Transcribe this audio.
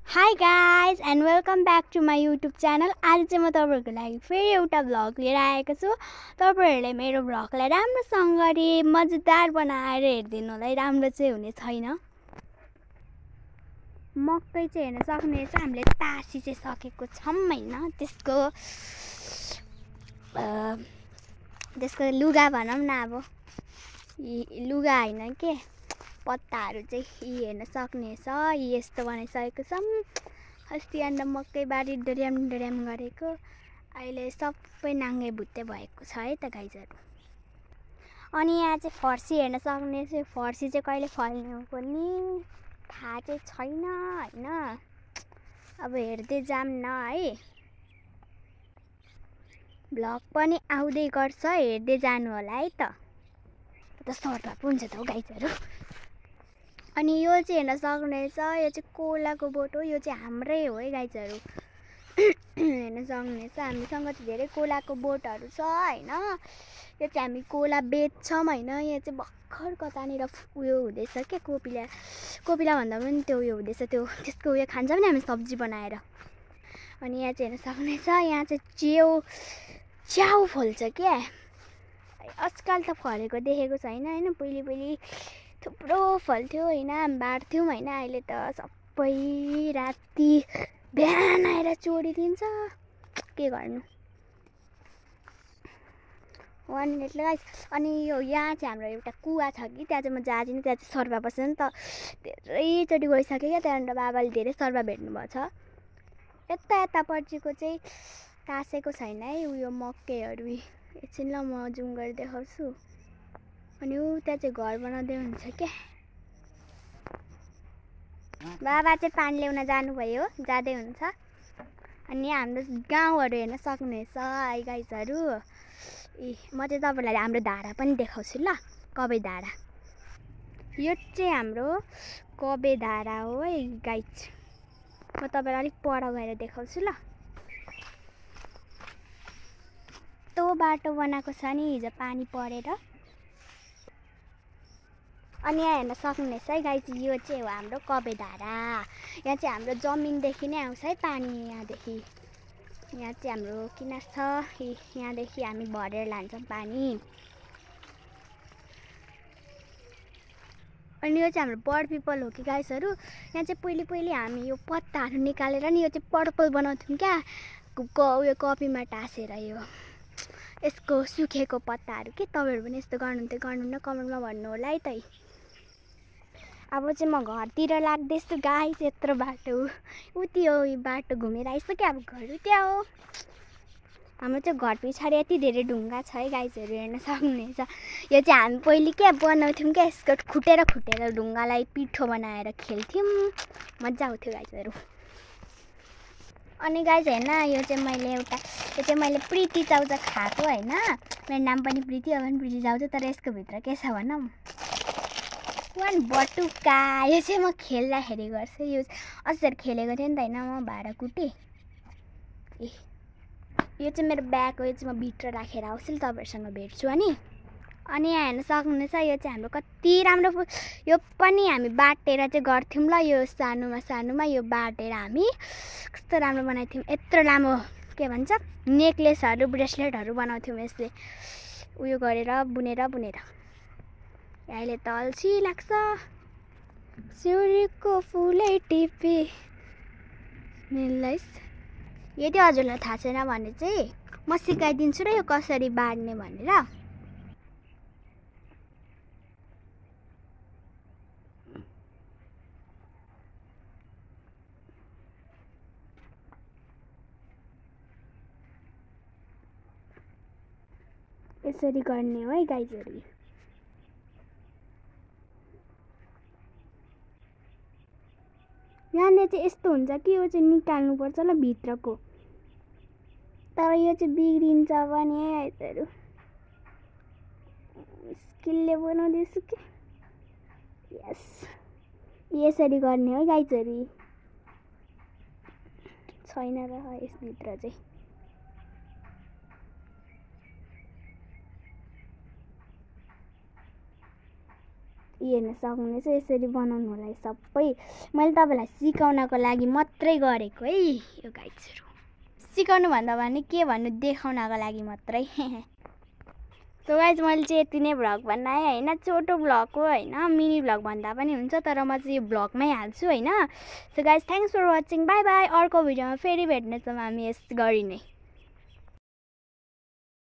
Hi guys and welcome back to my YouTube channel. आज चाहिँ म तपाईहरुको लागि फेरि एउटा भ्लग लिएर आएको छु। तपाईहरुले मेरो भ्लगलाई राम्रोसँगले मजेदार बनाएर हेर्दिनु होला। राम्रो चाहिँ हुने छैन। मकै चाहिँ हेर्न सक्नुहुनेछ। हामीले तासी चाहिँ सकेको छौं हैन। त्यसको लुगा भनौं न अब। लुगा हैन के पत्ताहरु चाहिँ हेर्न सक्नुहुनेछ। यस्तो बनाइसकेको छौं। अस्ति अन्त मकै बारी डर्याम गरेको अहिले सबै नाङ्गे भुत्ते भएको छ है त गाइजहरु। अनि यहाँ चाहिँ फर्सी हेर्न सक्नुहुनेछ। फर्सी चाहिँ कहिले फल्ने हो पनि थाहा चाहिँ छैन हैन। अब हेर्दै जाम न है। भ्लग पनि आउँदै गर्छ हेर्दै जानु होला है त। सर्टमा पुन्छ त गाइजहरु। अनि यो चाहिँ हेर्न सक्नुहुनेछ। यो चाहिँ कोलाको बोट हो। यो चाहिँ हाम्रै हो है गाइजहरु। हेर्न सक्नुहुनेछ। हामीसँग चाहिँ धेरै कोलाको बोटहरु छ हैन। यो चाहिँ हामी कोला बेच्छौं हैन। यहाँ चाहिँ भर्खर कतानिर उयो हुँदैछ के कोपिला भन्दा पनि त्यो उयो हुँदैछ। त्यसको उयो खान्छ पनि हामी सब्जी बनाएर। अनि यहाँ चाहिँ हेर्न सक्नुहुनेछ। यहाँ चाहिँ च्याउ फल्छ के। आजकल त फलेको देखेको छैन हैन। पहिले थुप्रो फल्थ्यो हैन। बाड्थ्यौं हैन। अहिले त सबै राति बिहान आएर चोरिदिन्छ। के गर्नु। 1 मिनेट ल गाइस। अनि यो यहाँ चाहिँ हाम्रो एउटा कुवा छ कि त्यहाँ चाहिँ म जादिन। त्यहाँ चाहिँ सर्पा बस्छ नि त। धेरै चोटि गइसके क्या। त्यहाँबाट बाबाले धेरै सर्पा भेट्नु भएको छ। यता पछिको चाहिँ कासेको छैन है। उयो मकैहरु एकछिन ल म जुम गरेर देखाउँछु। अनि त्यहाँ चाहिँ घर बनाउँदै हुन्छ क्या। बाबा चाहिँ पानी ल्याउन जानुभयो। जाँदै हुन्छ। अनि हाम्रो गाउँहरु हेर्न सक्नुहुनेछ है गाइजहरु। म चाहिँ तपाईहरुलाई हाम्रो धारा पनि देखाउँछु ल। कबे धारा। यो चाहिँ हाम्रो कबे धारा हो है गाइज। म तपाईहरुलाई अलिक पर गएर देखाउँछु ल। त्यो बाटो बनाएको छ नि हिजो पानी परेर। अनि यहाँ हेर्न सक्नुहुनेछ है गाइज। यो चाहिँ हो हाम्रो कबे धारा। यहाँ चाहिँ हाम्रो जमिनदेखि नै आउँछ है पानी। यहाँदेखि यहाँ चाहिँ हाम्रो किनार छ। यहाँदेखि हामी भरेर लान्छौं पानी। अनि यो चाहिँ हाम्रो बर्ड पिपल हो कि गाइजहरु। यहाँ चाहिँ पहिले हामी यो पत्ताहरु निकालेर नि यो चाहिँ पर्पल बनाउँथ्यौं क्या। उयो कपीमा टासेर यो यसको सुकेको पत्ताहरु के। तपाईहरु पनि यस्तो गर्नुहुन्न कमेन्टमा भन्नु होला है त। अब चाहिँ म घरतिर लाग्दैछु गाइस। यत्रो बाटो उति हो। यो बाटो घुमेर आइसक्यो। अब घर उता हो। हाम्रो चाहिँ घर पछाडी यति धेरै ढुङ्गा छ है गाइजहरु। हेर्न सक्नुहुनेछ। यो चाहिँ हामी पहिले के बनाउँथ्यौं क्या। यसको खुटेर ढुङ्गालाई पिठो बनाएर खेल्थ्यौं। मज्जा आउँथ्यो गाइजहरु। अनि गाइज हैन यो चाहिँ मैले प्रीति चाउचा खाएको हैन। मेरो नाम पनि प्रीति अब पनि प्रीति चाउचा। तर यसको भित्र के छ भनौं। 1 बटुका। यो चाहिँ म खेल्दाखेरि गर्छु। यो असर खेलेको थिएँ नि त हैन म भाडाकुटी। यो चाहिँ मेरो ब्याग हो। यो चाहिँ म भित्र राखेर आउँछु ल तपाईहरुसँग भेट्छु अनि यहाँ हेर्न सक्नुहुनेछ। यो चाहिँ हाम्रो कति राम्रो यो पनि हामी बाटेर चाहिँ गर्थ्यौं ल। यो सानुमा यो बाटेर हामी कस्तो राम्रो बनाइथ्यौं। यत्रो लामो के भन्छ नेकलेसहरु ब्रेसलेटहरु बनाउँथ्यौं यसले उयो गरेर बुनेर। अहिले त अल्छी लाग्छ। सूर्यको फुलै टिपे मिल्दैछ। यदि हजुरलाई थाहा छैन भने चाहिँ म सिकाइदिन्छु र यो कसरी बाड्ने भनेर। यसरी गर्ने हो है गाइजहरु। यहाँले चाहिँ यस्तो हुन्छ कि यो चाहिँ निकाल्नु पर्छ ल भित्रको। तर यो चाहिँ बिग्रिन्छ पनि है गाइजहरु। स्किलले बनाउँदैछु के। यस यसरी गर्ने हो गाइजहरु। छैन र यस भित्र चाहिँ हेर्न सक्नुहुनेछ यसरी बनाउनु होला सबै। मैले तपाईँलाई सिकाउनको लागि मात्रै गरेको है यो गाइजहरू। सिकाउनु भन्दा भने के भन्नु, देखाउनको लागि मात्रै। सो गाइज मैले चाहिँ यति नै भ्लग बनाएँ होइन, छोटो भ्लग हो होइन, मिनी भ्लग भन्दा पनि हुन्छ, तर म चाहिँ यो भ्लगमै हाल्छु होइन। So guys thanks for watching, bye bye. अर्को भिडियोमा फेरि भेट्नेछौँ हामी यस गरी नै।